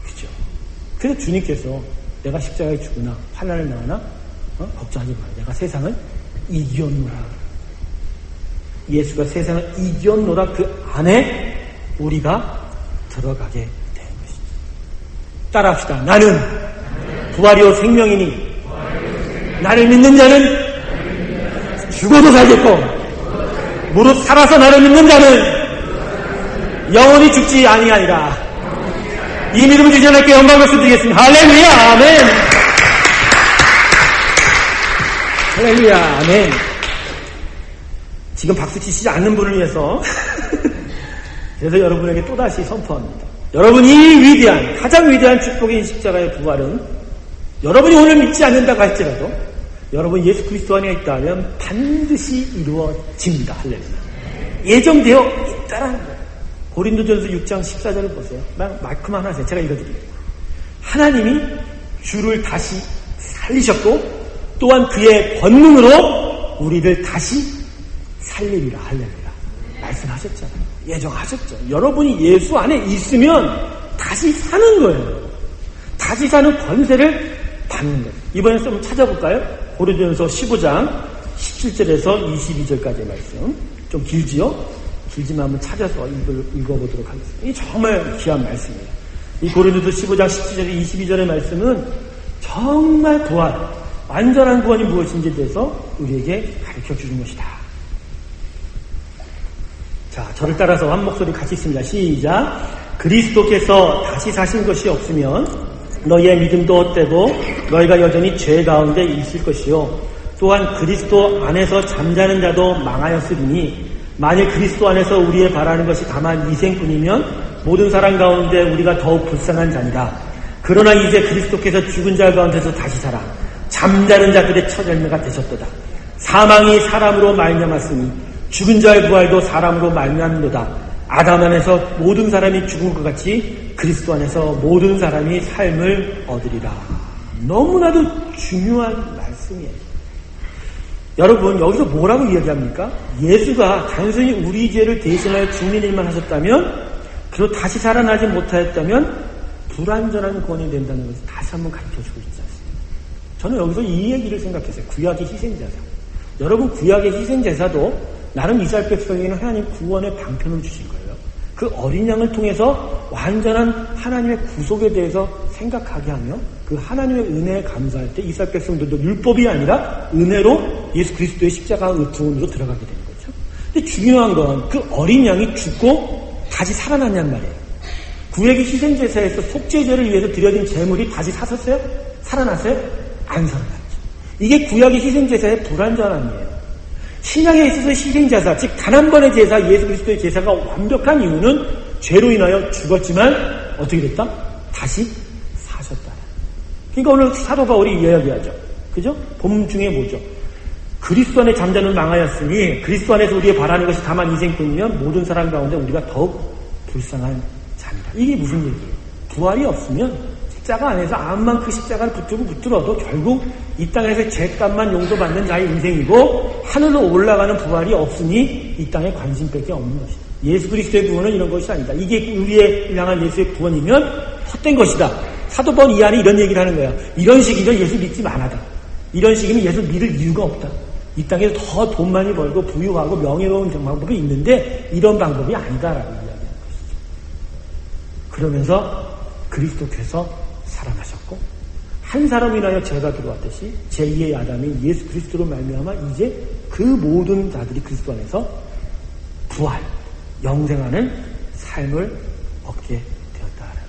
그죠? 그래서 주님께서 내가 십자가에 죽으나 환난을 당하나 걱정하지 마라. 내가 세상을 이겼노라. 예수가 세상을 이겼노라. 그 안에 우리가 들어가게 되는 것입니다. 따라합시다. 나는 부활이요 생명이니 나를 믿는 자는 죽어도 살겠고 무릇 살아서 나를 믿는 자는 영원히 죽지 아니하리라. 이 믿음을 주신 하나님께 영광을 드리겠습니다. 할렐루야. 아멘. 할렐루야. 아멘. 지금 박수 치시지 않는 분을 위해서 그래서 여러분에게 또다시 선포합니다. 여러분, 이 위대한, 가장 위대한 축복인 십자가의 부활은 여러분이 오늘 믿지 않는다고 할지라도 여러분 예수 그리스도 안에 있다면 반드시 이루어집니다. 할렐루야. 예정되어 있다라는 거예요. 고린도전서 6장 14절을 보세요. 마크만 하세요. 제가 읽어드릴게요. 하나님이 주를 다시 살리셨고 또한 그의 권능으로 우리를 다시 살리리라. 할렐루야. 말씀하셨잖아요. 예정하셨죠. 여러분이 예수 안에 있으면 다시 사는 거예요. 다시 사는 권세를 받는 거예요. 이번에 좀 찾아볼까요? 고린도전서 15장 17절에서 22절까지의 말씀. 좀 길지요? 길지만 한번 찾아서 읽어보도록 하겠습니다. 이 정말 귀한 말씀이에요. 이 고린도서 15장 17절에 22절의 말씀은 정말 구원, 완전한 구원이 무엇인지에 대해서 우리에게 가르쳐 주는 것이다. 자, 저를 따라서 한 목소리 같이 있습니다. 시작. 그리스도께서 다시 사신 것이 없으면 너희의 믿음도 헛되고 너희가 여전히 죄 가운데 있을 것이요. 또한 그리스도 안에서 잠자는 자도 망하였으니 만일 그리스도 안에서 우리의 바라는 것이 다만 이생뿐이면 모든 사람 가운데 우리가 더욱 불쌍한 자니라. 그러나 이제 그리스도께서 죽은 자 가운데서 다시 살아 잠자는 자들의 첫 열매가 되셨도다. 사망이 사람으로 말미암았으니 죽은 자의 부활도 사람으로 말미암는도다. 아담 안에서 모든 사람이 죽은 것 같이 그리스도 안에서 모든 사람이 삶을 얻으리라. 너무나도 중요한 말씀이에요. 여러분, 여기서 뭐라고 이야기합니까? 예수가 단순히 우리 죄를 대신하여 죽는 일만 하셨다면, 그리고 다시 살아나지 못하였다면 불완전한 구원이 된다는 것을 다시 한번 가르쳐주고 있지 않습니까? 저는 여기서 이 얘기를 생각했어요. 구약의 희생제사. 여러분, 구약의 희생제사도 나름 이스라엘 백성에게는 하나님 구원의 방편을 주신 거예요. 그 어린 양을 통해서 완전한 하나님의 구속에 대해서 생각하게 하며 그 하나님의 은혜에 감사할 때 이스라엘 백성들도 율법이 아니라 은혜로 예수 그리스도의 십자가 의통으로 들어가게 되는 거죠. 근데 중요한 건 그 어린 양이 죽고 다시 살아났냔 말이에요. 구약의 희생제사에서 속죄제를 위해서 드려진 제물이 다시 살았어요? 살아났어요? 안 살아났죠. 이게 구약의 희생제사의 불완전함이에요. 신약에 있어서 희생제사, 즉 단 한 번의 제사, 예수 그리스도의 제사가 완벽한 이유는 죄로 인하여 죽었지만 어떻게 됐다? 다시 사셨다. 그러니까 오늘 사도 바울이 이야기하죠. 그죠? 본 중에 뭐죠? 그리스도 안에 잠자는 망하였으니 그리스도 안에서 우리의 바라는 것이 다만 인생뿐이면 모든 사람 가운데 우리가 더욱 불쌍한 자입니다. 이게 무슨 얘기예요? 부활이 없으면 십자가 안에서 암만 그 십자가를 붙들어도 결국 이 땅에서 죄값만 용서받는 자의 인생이고 하늘로 올라가는 부활이 없으니 이 땅에 관심밖에 없는 것이다. 예수 그리스도의 구원은 이런 것이 아니다. 이게 우리의 향한 예수의 구원이면 헛된 것이다. 사도 바울 이 안에 이런 얘기를 하는 거야. 이런 식이면 예수 믿지 말아다. 이런 식이면 예수 믿을 이유가 없다. 이 땅에서 더 돈 많이 벌고 부유하고 명예로운 방법이 있는데 이런 방법이 아니다라고 이야기하는 것이죠. 그러면서 그리스도께서 살아나셨고 한 사람이 인하여 죄가 들어왔듯이 제2의 아담인 예수 그리스도로 말미암아 이제 그 모든 자들이 그리스도 안에서 부활, 영생하는 삶을 얻게 되었다라는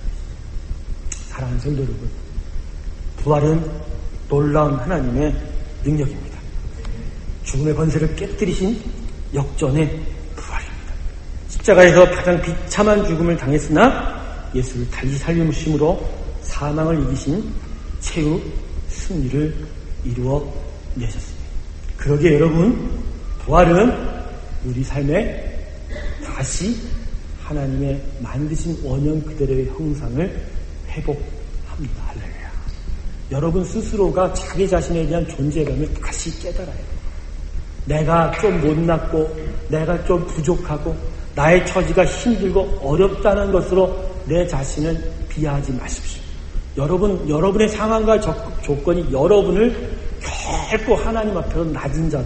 것이죠. 사랑하는 성도 여러분, 부활은 놀라운 하나님의 능력입니다. 죽음의 권세를 깨뜨리신 역전의 부활입니다. 십자가에서 가장 비참한 죽음을 당했으나 예수를 다시 살리심으로 사망을 이기신 최후 승리를 이루어 내셨습니다. 그러기에 여러분, 부활은 우리 삶에 다시 하나님의 만드신 원형 그대로의 형상을 회복합니다. 할렐루야. 여러분 스스로가 자기 자신에 대한 존재감을 다시 깨달아야 돼요. 내가 좀 못났고 내가 좀 부족하고 나의 처지가 힘들고 어렵다는 것으로 내 자신을 비하하지 마십시오. 여러분의 상황과 조건이 여러분을 결코 하나님 앞에서 낮은 자로,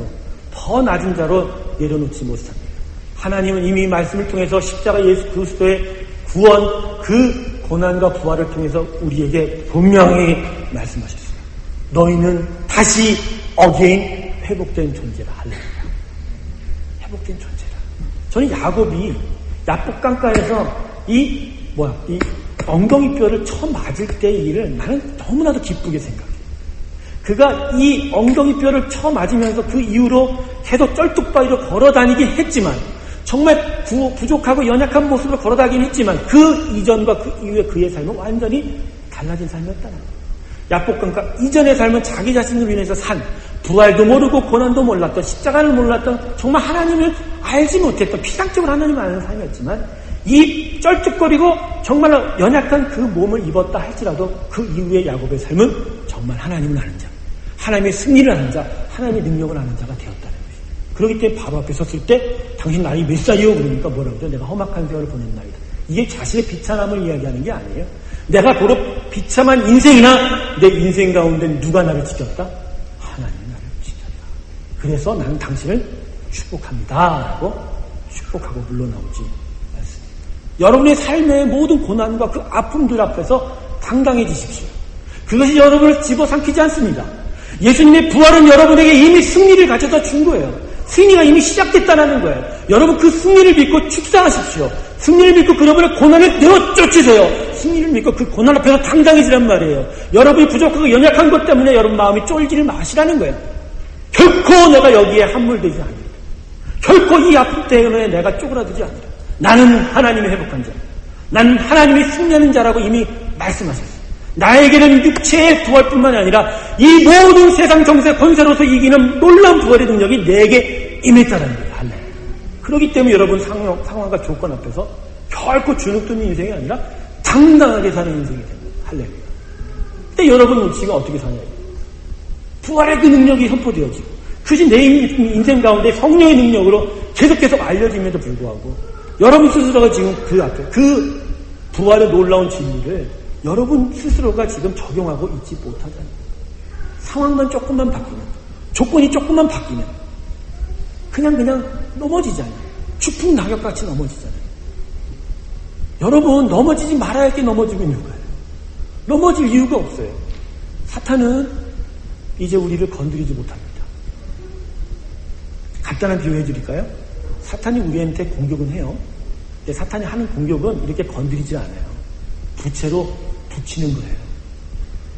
더 낮은 자로 내려놓지 못합니다. 하나님은 이미 말씀을 통해서 십자가 예수 그리스도의 구원, 그 고난과 부활을 통해서 우리에게 분명히 말씀하셨어요. 너희는 다시 어게인 회복된 존재라. 할렐루야. 회복된 존재라. 저는 야곱이 야복강가에서 이 엉덩이뼈를 처음 맞을 때의 일을 나는 너무나도 기쁘게 생각해요. 그가 이 엉덩이뼈를 처음 맞으면서 그 이후로 계속 쩔뚝바위로 걸어다니긴 했지만 정말 부족하고 연약한 모습으로 걸어다니긴 했지만 그 이전과 그 이후에 그의 삶은 완전히 달라진 삶이었다는 거예요. 야복강가 이전의 삶은 자기 자신으로 인해서 산 부활도 모르고 고난도 몰랐던 십자가를 몰랐던 정말 하나님을 알지 못했던 피상적으로 하나님을 아는 삶이었지만 이 쩔뚝거리고 정말 연약한 그 몸을 입었다 할지라도 그 이후의 야곱의 삶은 정말 하나님을 아는 자, 하나님의 승리를 아는 자, 하나님의 능력을 아는 자가 되었다는 것이죠. 그렇기 때문에 바로 앞에 섰을 때 당신 나이 몇 살이요? 그러니까 뭐라고 해요? 내가 험악한 세월을 보낸 나이다. 이게 자신의 비참함을 이야기하는 게 아니에요. 내가 도로 비참한 인생이나 내 인생 가운데 누가 나를 지켰다? 하나님이 나를 지켰다. 그래서 나는 당신을 축복합니다 라고 축복하고 물러나오지 않습니다. 여러분의 삶의 모든 고난과 그 아픔들 앞에서 당당해지십시오. 그것이 여러분을 집어삼키지 않습니다. 예수님의 부활은 여러분에게 이미 승리를 가져다 준 거예요. 승리가 이미 시작됐다는 거예요. 여러분 그 승리를 믿고 축사하십시오. 승리를 믿고 그 여러분의 고난을 내어 쫓으세요. 승리를 믿고 그 고난 앞에서 당당해지란 말이에요. 여러분이 부족하고 연약한 것 때문에 여러분 마음이 쫄지를 마시라는 거예요. 결코 내가 여기에 함몰되지 않는다. 결코 이 아픔 때문에 내가 쪼그라들지 않는다. 나는 하나님의 회복한 자. 나는 하나님이 승리하는 자라고 이미 말씀하셨어요. 나에게는 육체의 부활뿐만 아니라 이 모든 세상 정세 권세로서 이기는 놀라운 부활의 능력이 내게 임했다는 거예요. 할렐루야. 그렇기 때문에 여러분 상황과 조건 앞에서 결코 주눅드는 인생이 아니라 당당하게 사는 인생이 됩니다. 할렐루야. 근데 여러분은 지금 어떻게 사냐고. 부활의 그 능력이 선포되어지고 그것이 내 인생 가운데 성령의 능력으로 계속 알려짐에도 불구하고 여러분 스스로가 지금 그 앞에 그 부활의 놀라운 진리를 여러분 스스로가 지금 적용하고 있지 못하잖아요. 상황만 조금만 바뀌면, 조건이 조금만 바뀌면 그냥 넘어지잖아요. 추풍 낙엽같이 넘어지잖아요. 여러분 넘어지지 말아야 할 게 넘어지고 있는 거예요. 넘어질 이유가 없어요. 사탄은 이제 우리를 건드리지 못합니다. 간단한 비유해 드릴까요? 사탄이 우리한테 공격은 해요. 근데 사탄이 하는 공격은 이렇게 건드리지 않아요. 부채로 붙이는 거예요.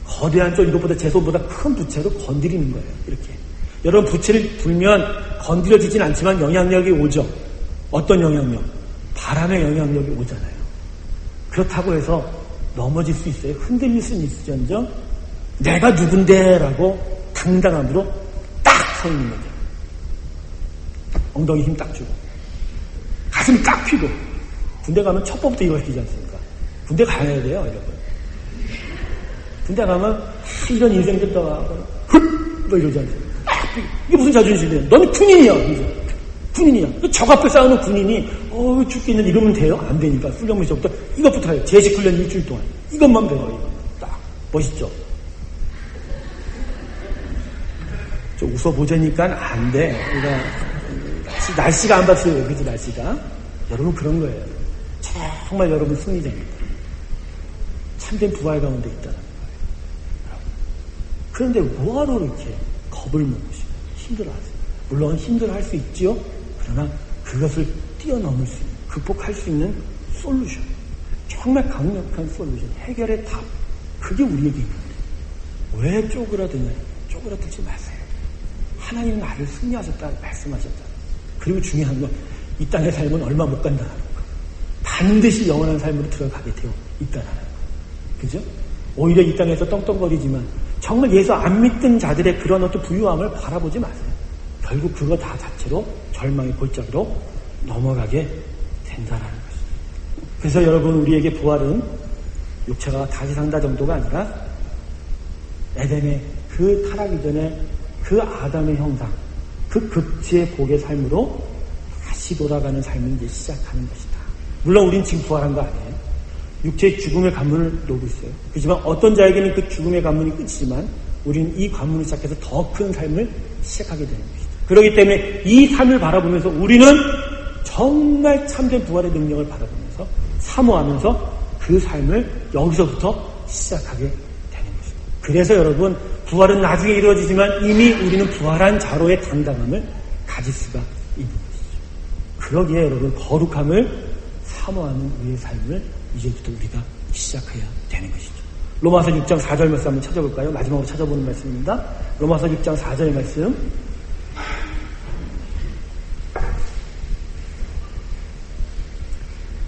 거대한 이것보다 제 손보다 큰 부채로 건드리는 거예요. 이렇게. 여러분 부채를 불면 건드려지진 않지만 영향력이 오죠. 어떤 영향력? 바람의 영향력이 오잖아요. 그렇다고 해서 넘어질 수 있어요. 흔들릴 수는 있을지언정 내가 누군데 라고 당당함으로 딱 서 있는 거죠. 엉덩이 힘 딱 주고 가슴이 딱 휘고. 군대 가면 첫 번부터 이거 해주지 않습니까? 군대 가야 돼요, 여러분. 군대 가면 이런 인생들 떠가 뭐 이러지 않습니까? 이게 무슨 자존심이에요? 너는 군인이야. 이제. 군인이야. 적 앞에 싸우는 군인이 죽겠는 이러면 돼요? 안 되니까 훈련물 시작부터 이것부터 해요. 제식 훈련 일주일 동안 이것만 배워요. 이거 딱 멋있죠? 좀 웃어보자니까 안 돼. 그러니까 날씨가 안 받쳐요. 그치 날씨가. 여러분 그런 거예요. 정말 여러분 승리자입니다. 참된 부활 가운데 있다는 거예요. 그런데 뭐하러 이렇게 겁을 먹으시고 힘들어하세요? 물론 힘들어할 수 있지요. 그러나 그것을 뛰어넘을 수 있는, 극복할 수 있는 솔루션, 정말 강력한 솔루션, 해결의 답, 그게 우리에게 있는데 왜 쪼그라드냐? 쪼그라들지 마세요. 하나님은 나를 승리하셨다 말씀하셨다. 그리고 중요한 건 이 땅의 삶은 얼마 못 간다는 거. 반드시 영원한 삶으로 들어가게 되어 있다는 거. 그죠? 오히려 이 땅에서 떵떵거리지만 정말 예수 안 믿던 자들의 그런 어떤 부유함을 바라보지 마세요. 결국 그거 다 자체로 절망의 골짜기로 넘어가게 된다는 것이죠. 그래서 여러분 우리에게 부활은 육체가 다시 산다 정도가 아니라 에덴의 그 타락 이전에 그 아담의 형상, 그 극지의 복의 삶으로 다시 돌아가는 삶을 이제 시작하는 것이다. 물론 우린 지금 부활한 거 아니에요. 육체의 죽음의 관문을 놓고 있어요. 그렇지만 어떤 자에게는 그 죽음의 관문이 끝이지만 우리는 이 관문을 시작해서 더 큰 삶을 시작하게 되는 것이죠. 그렇기 때문에 이 삶을 바라보면서 우리는 정말 참된 부활의 능력을 바라보면서 사모하면서 그 삶을 여기서부터 시작하게 되는 것입니다. 그래서 여러분 부활은 나중에 이루어지지만 이미 우리는 부활한 자로의 당당함을 가질 수가 있는 것이죠. 그러기에 여러분 거룩함을 사모하는 우리의 삶을 이제부터 우리가 시작해야 되는 것이죠. 로마서 6장 4절 말씀 한번 찾아볼까요? 마지막으로 찾아보는 말씀입니다. 로마서 6장 4절 말씀.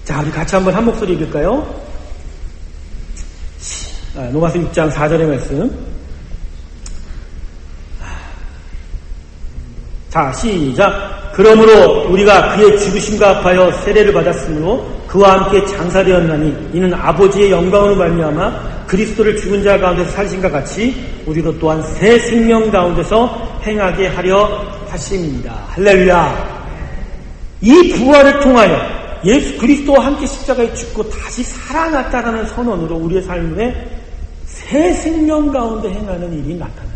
자, 우리 같이 한번 한 목소리 읽을까요? 로마서 6장 4절의 말씀. 자, 시작. 그러므로 우리가 그의 죽으심과 합하여 세례를 받았으므로 그와 함께 장사되었나니 이는 아버지의 영광으로 말미암아 그리스도를 죽은 자 가운데서 살신과 같이 우리도 또한 새 생명 가운데서 행하게 하려 하심입니다. 할렐루야. 이 부활을 통하여 예수 그리스도와 함께 십자가에 죽고 다시 살아났다라는 선언으로 우리의 삶에 새 생명 가운데 행하는 일이 나타난다.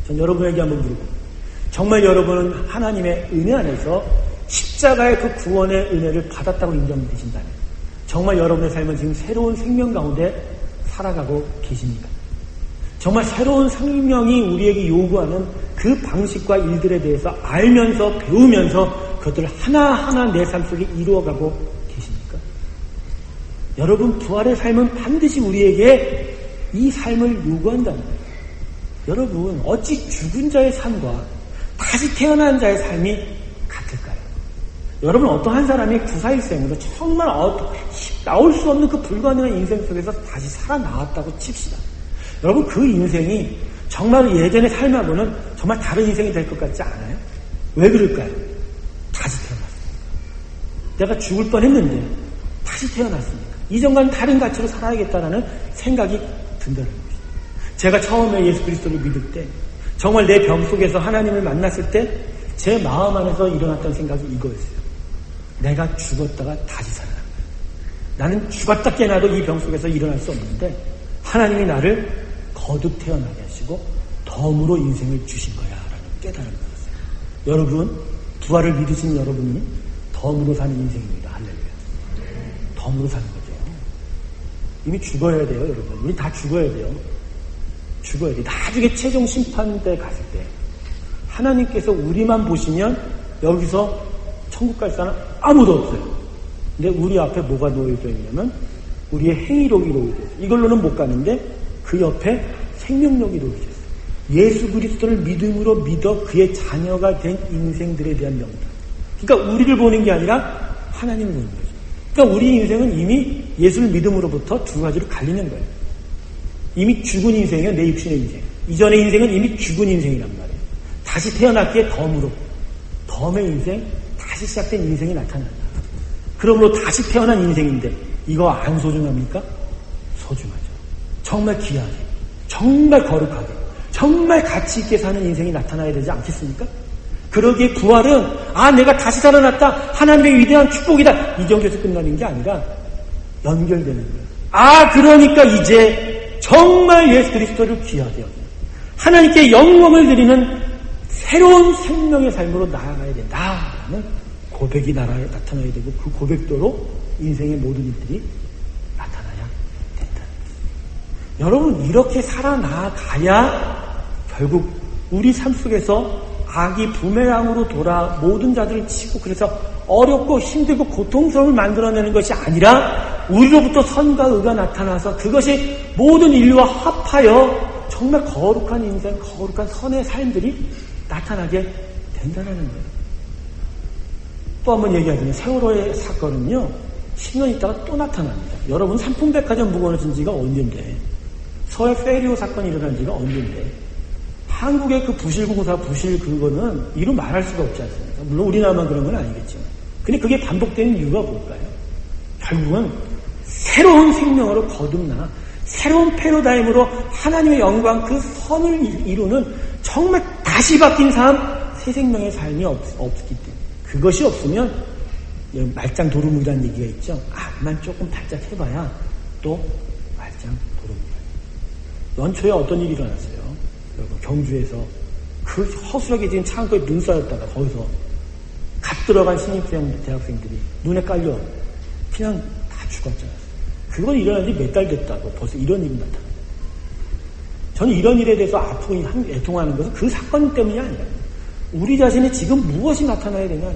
전 여러분에게 한번 물어봅니다. 정말 여러분은 하나님의 은혜 안에서 십자가의 그 구원의 은혜를 받았다고 인정되신다면 정말 여러분의 삶은 지금 새로운 생명 가운데 살아가고 계십니까? 정말 새로운 생명이 우리에게 요구하는 그 방식과 일들에 대해서 알면서 배우면서 그것들을 하나하나 내 삶 속에 이루어가고 계십니까? 여러분 부활의 삶은 반드시 우리에게 이 삶을 요구한다는 거예요. 여러분 어찌 죽은 자의 삶과 다시 태어난 자의 삶이 같을까요? 여러분 어떤 한 사람이 구사일생으로 정말 나올 수 없는 그 불가능한 인생 속에서 다시 살아나왔다고 칩시다. 여러분 그 인생이 정말 예전의 삶하고는 정말 다른 인생이 될 것 같지 않아요? 왜 그럴까요? 다시 태어났으니까. 내가 죽을 뻔했는데 다시 태어났으니까. 이전과는 다른 가치로 살아야겠다는 생각이 든다는 것입니다. 제가 처음에 예수 그리스도를 믿을 때 정말 내 병 속에서 하나님을 만났을 때 제 마음 안에서 일어났던 생각이 이거였어요. 내가 죽었다가 다시 살아난 거예요. 나는 죽었다 깨나도 이 병 속에서 일어날 수 없는데 하나님이 나를 거듭 태어나게 하시고 덤으로 인생을 주신 거야 라는 깨달음을 받았어요. 여러분, 부활을 믿으신 여러분이 덤으로 사는 인생입니다. 할렐루야. 덤으로 사는 거죠. 이미 죽어야 돼요, 여러분. 우리 다 죽어야 돼요. 죽어야 돼요. 나중에 최종 심판대 갔을 때 하나님께서 우리만 보시면 여기서 천국 갈 사람 아무도 없어요. 근데 우리 앞에 뭐가 놓여져 있냐면 우리의 행위록이 놓여져 있어요. 이걸로는 못 가는데 그 옆에 생명록이 놓여져 있어요. 예수 그리스도를 믿음으로 믿어 그의 자녀가 된 인생들에 대한 명단. 그러니까 우리를 보는 게 아니라 하나님을 보는 거죠. 그러니까 우리 인생은 이미 예수를 믿음으로부터 두 가지로 갈리는 거예요. 이미 죽은 인생이에요. 내 육신의 인생. 이전의 인생은 이미 죽은 인생이란 말이에요. 다시 태어났기에 덤으로. 덤의 인생, 다시 시작된 인생이 나타난다. 그러므로 다시 태어난 인생인데 이거 안 소중합니까? 소중하죠. 정말 귀하게, 정말 거룩하게, 정말 가치 있게 사는 인생이 나타나야 되지 않겠습니까? 그러기에 부활은 내가 다시 살아났다. 하나님의 위대한 축복이다. 이 정도에서 끝나는 게 아니라 연결되는 거예요. 그러니까 이제 정말 예수 그리스도를 귀하게 여기는 하나님께 영광을 드리는 새로운 생명의 삶으로 나아가야 된다라는 고백이 나타나야 되고 그 고백도로 인생의 모든 일들이 나타나야 된다는 것입니다. 여러분, 이렇게 살아나가야 결국 우리 삶 속에서 악이 부메랑으로 돌아 모든 자들을 치고 그래서 어렵고 힘들고 고통스러움을 만들어내는 것이 아니라 우리로부터 선과 의가 나타나서 그것이 모든 인류와 합하여 정말 거룩한 인생, 거룩한 선의 삶들이 나타나게 된다는 거예요. 또 한번 얘기하자면 세월호의 사건은요 10년 있다가 또 나타납니다. 여러분, 삼풍백화점 무너진 지가 언젠데, 서해 페리오 사건이 일어난 지가 언젠데, 한국의 그 부실공사 부실 그거는 이루 말할 수가 없지 않습니까? 물론 우리나라만 그런 건 아니겠지만, 근데 그게 반복되는 이유가 뭘까요? 결국은 새로운 생명으로 거듭나 새로운 패러다임으로 하나님의 영광 그 선을 이루는 정말 다시 바뀐 삶, 새 생명의 삶이 없기 때문에, 그것이 없으면 말짱 도루묵이라는 얘기가 있죠. 만 조금 발작 해봐야 또 말짱 도루묵이다. 연초에 어떤 일이 일어났어요. 여러분, 경주에서 그 허술하게 지금 창고에 눈 쌓였다가 거기서 갓 들어간 신입생 대학생들이 눈에 깔려 그냥 다 죽었잖아요. 그건 일어난 지 몇 달 됐다고 벌써 이런 일이 나타나요. 저는 이런 일에 대해서 아프고 애통하는 것은 그 사건 때문이 아니라 우리 자신이 지금 무엇이 나타나야 되냐.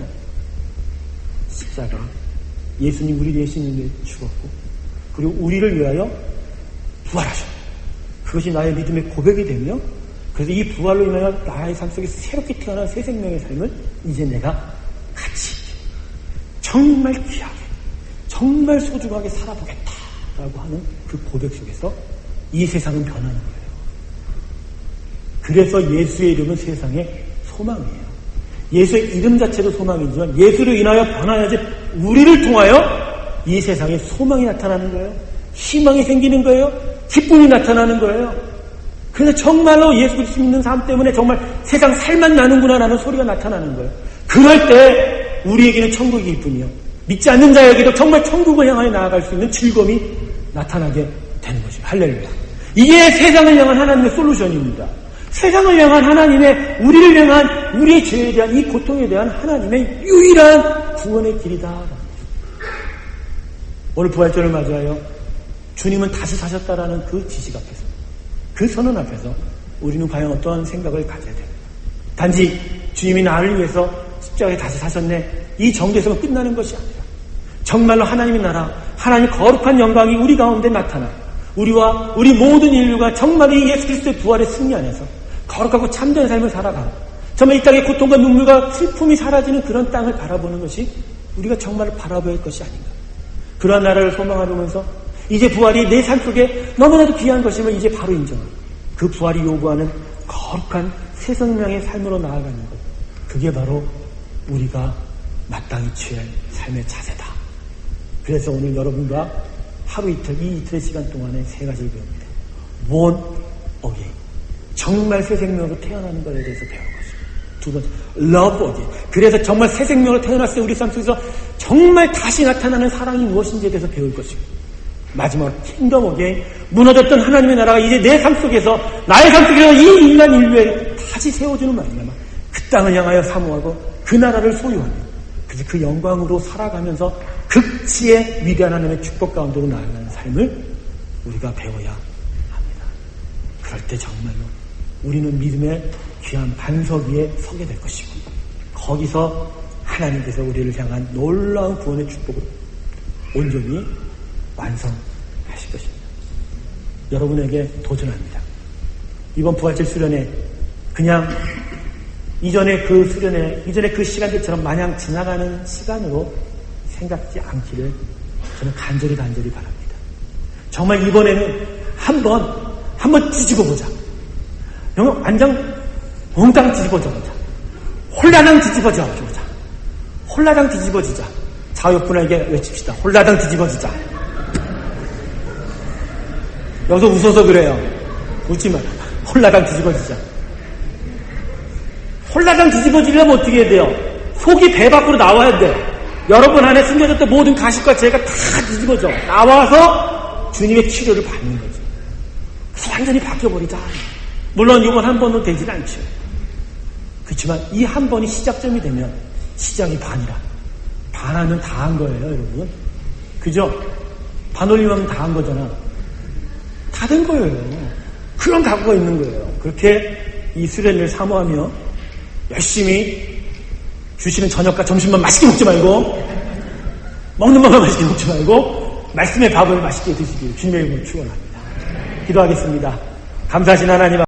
십자가, 예수님 우리 대신을 위해 죽었고 그리고 우리를 위하여 부활하셨고 그것이 나의 믿음의 고백이 되며 그래서 이 부활로 인하여 나의 삶 속에 새롭게 태어난 새 생명의 삶을 이제 내가 가치 있게 정말 귀하게 정말 소중하게 살아보겠다라고 하는 그 고백 속에서 이 세상은 변하는 거예요. 그래서 예수의 이름은 세상의 소망이에요. 예수의 이름 자체도 소망이지만 예수로 인하여 변화하지 우리를 통하여 이 세상에 소망이 나타나는 거예요. 희망이 생기는 거예요. 기쁨이 나타나는 거예요. 그래서 정말로 예수 그리스도 믿는 삶 때문에 정말 세상 살만 나는구나 라는 소리가 나타나는 거예요. 그럴 때 우리에게는 천국이 뿐이요 믿지 않는 자에게도 정말 천국을 향하여 나아갈 수 있는 즐거움이 나타나게 되는 것이에요. 할렐루야. 이게 세상을 향한 하나님의 솔루션입니다. 세상을 향한 하나님의, 우리를 향한 우리의 죄에 대한 이 고통에 대한 하나님의 유일한 구원의 길이다. 오늘 부활절을 맞이하여 주님은 다시 사셨다라는 그 지식 앞에서, 그 선언 앞에서 우리는 과연 어떠한 생각을 가져야 됩니다. 단지 주님이 나를 위해서 십자가에 다시 사셨네, 이 정도에서만 끝나는 것이 아니라 정말로 하나님의 나라, 하나님의 거룩한 영광이 우리 가운데 나타나 우리와 우리 모든 인류가 정말 이 예수 그리스도의 부활의 승리 안에서 거룩하고 참된 삶을 살아가고 정말 이 땅의 고통과 눈물과 슬픔이 사라지는 그런 땅을 바라보는 것이 우리가 정말 바라봐야 할 것이 아닌가. 그러한 나라를 소망하면서 이제 부활이 내 삶 속에 너무나도 귀한 것임을 이제 바로 인정하고 그 부활이 요구하는 거룩한 새 생명의 삶으로 나아가는 것, 그게 바로 우리가 마땅히 취할 삶의 자세다. 그래서 오늘 여러분과 하루 이틀, 이 이틀의 시간 동안에 세 가지를 배웁니다. Born again. 정말 새 생명으로 태어나는 것에 대해서 배울 것입니다. 두 번째, love again. 그래서 정말 새 생명으로 태어났을 때 우리 삶 속에서 정말 다시 나타나는 사랑이 무엇인지에 대해서 배울 것입니다. 마지막, 킹덤 again. 무너졌던 하나님의 나라가 이제 내 삶 속에서, 나의 삶 속에서 이 인간 인류에 다시 세워주는 말이냐면 그 땅을 향하여 사모하고 그 나라를 소유하며 그래서 그 영광으로 살아가면서 극치의 위대한 하나님의 축복 가운데로 나아가는 삶을 우리가 배워야 합니다. 그럴 때 정말로 우리는 믿음의 귀한 반석 위에 서게 될 것이고 거기서 하나님께서 우리를 향한 놀라운 구원의 축복을 온전히 완성하실 것입니다. 여러분에게 도전합니다. 이번 부활절 수련회 그냥 이전에 그 시간들처럼 마냥 지나가는 시간으로 생각지 않기를 저는 간절히 바랍니다. 정말 이번에는 한번 뒤집어 보자. 완전 몽땅 뒤집어져 보자. 홀라당 뒤집어져 보자. 홀라당 뒤집어지자. 자유분에게 외칩시다. 홀라당 뒤집어지자. 여기서 웃어서 그래요. 웃지 마라. 홀라당 뒤집어지자. 홀라당 뒤집어지려면 어떻게 해야 돼요? 속이 배 밖으로 나와야 돼. 여러분 안에 숨겨졌던 모든 가식과 죄가 다 뒤집어져. 나와서 주님의 치료를 받는 거죠. 그래서 완전히 바뀌어버리자. 물론 이번 한 번도 되진 않죠. 그렇지만 이 한 번이 시작점이 되면 시작이 반이라. 반 하면 다 한 거예요, 여러분. 그죠? 반 올리면 다 한 거잖아. 다 된 거예요. 그런 각오가 있는 거예요. 그렇게 이 수련을 사모하며 열심히 주시는 저녁과 점심만 맛있게 먹지 말고 먹는 것만 맛있게 먹지 말고 말씀의 밥을 맛있게 드시길 주님의 이름으로 축원합니다. 기도하겠습니다. 감사하신 하나님